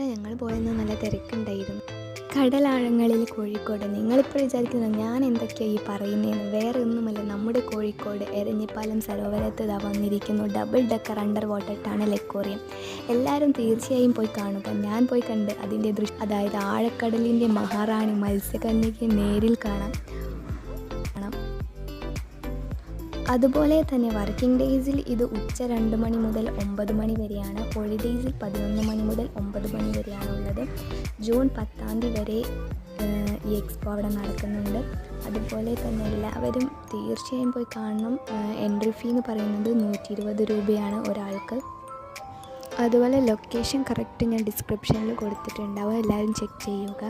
ഞങ്ങൾ പോയെന്ന് നല്ല തിരക്കുണ്ടായിരുന്നു. കടലാഴങ്ങളിൽ കോഴിക്കോട്. നിങ്ങളിപ്പോൾ വിചാരിക്കുന്നത് ഞാൻ എന്തൊക്കെയാണ് ഈ പറയുന്നതെന്ന്. വേറെ ഒന്നുമല്ല, നമ്മുടെ കോഴിക്കോട് എരഞ്ഞിപ്പാലം സരോവരത്ത് വന്നിരിക്കുന്നു double decker under water tunnel aquarium. എല്ലാവരും തീർച്ചയായും പോയി കാണുക. ഞാൻ പോയി കണ്ട് അതിൻ്റെ അതായത് ആഴക്കടലിൻ്റെ മഹാറാണി മത്സ്യകന്യകയെ നേരിൽ കാണാം. അതുപോലെ തന്നെ വർക്കിംഗ് ഡേയ്സിൽ ഇത് ഉച്ച 2 മണി മുതൽ 9 മണി വരെയാണ്. ഹോളിഡേയ്സിൽ 11 മണി മുതൽ 9 മണി വരെയാണ് ഉള്ളത്. ജൂൺ 10 വരെ ഈ എക്സ്പോ അവിടെ നടക്കുന്നുണ്ട്. അതുപോലെ തന്നെ എല്ലാവരും തീർച്ചയായും പോയി കാണണം. എൻട്രി ഫീ എന്ന് പറയുന്നത് 120 രൂപയാണ് ഒരാൾക്ക്. അതുപോലെ ലൊക്കേഷൻ കറക്റ്റ് ഞാൻ ഡിസ്ക്രിപ്ഷനിൽ കൊടുത്തിട്ടുണ്ടാവും, എല്ലാവരും ചെക്ക് ചെയ്യുക.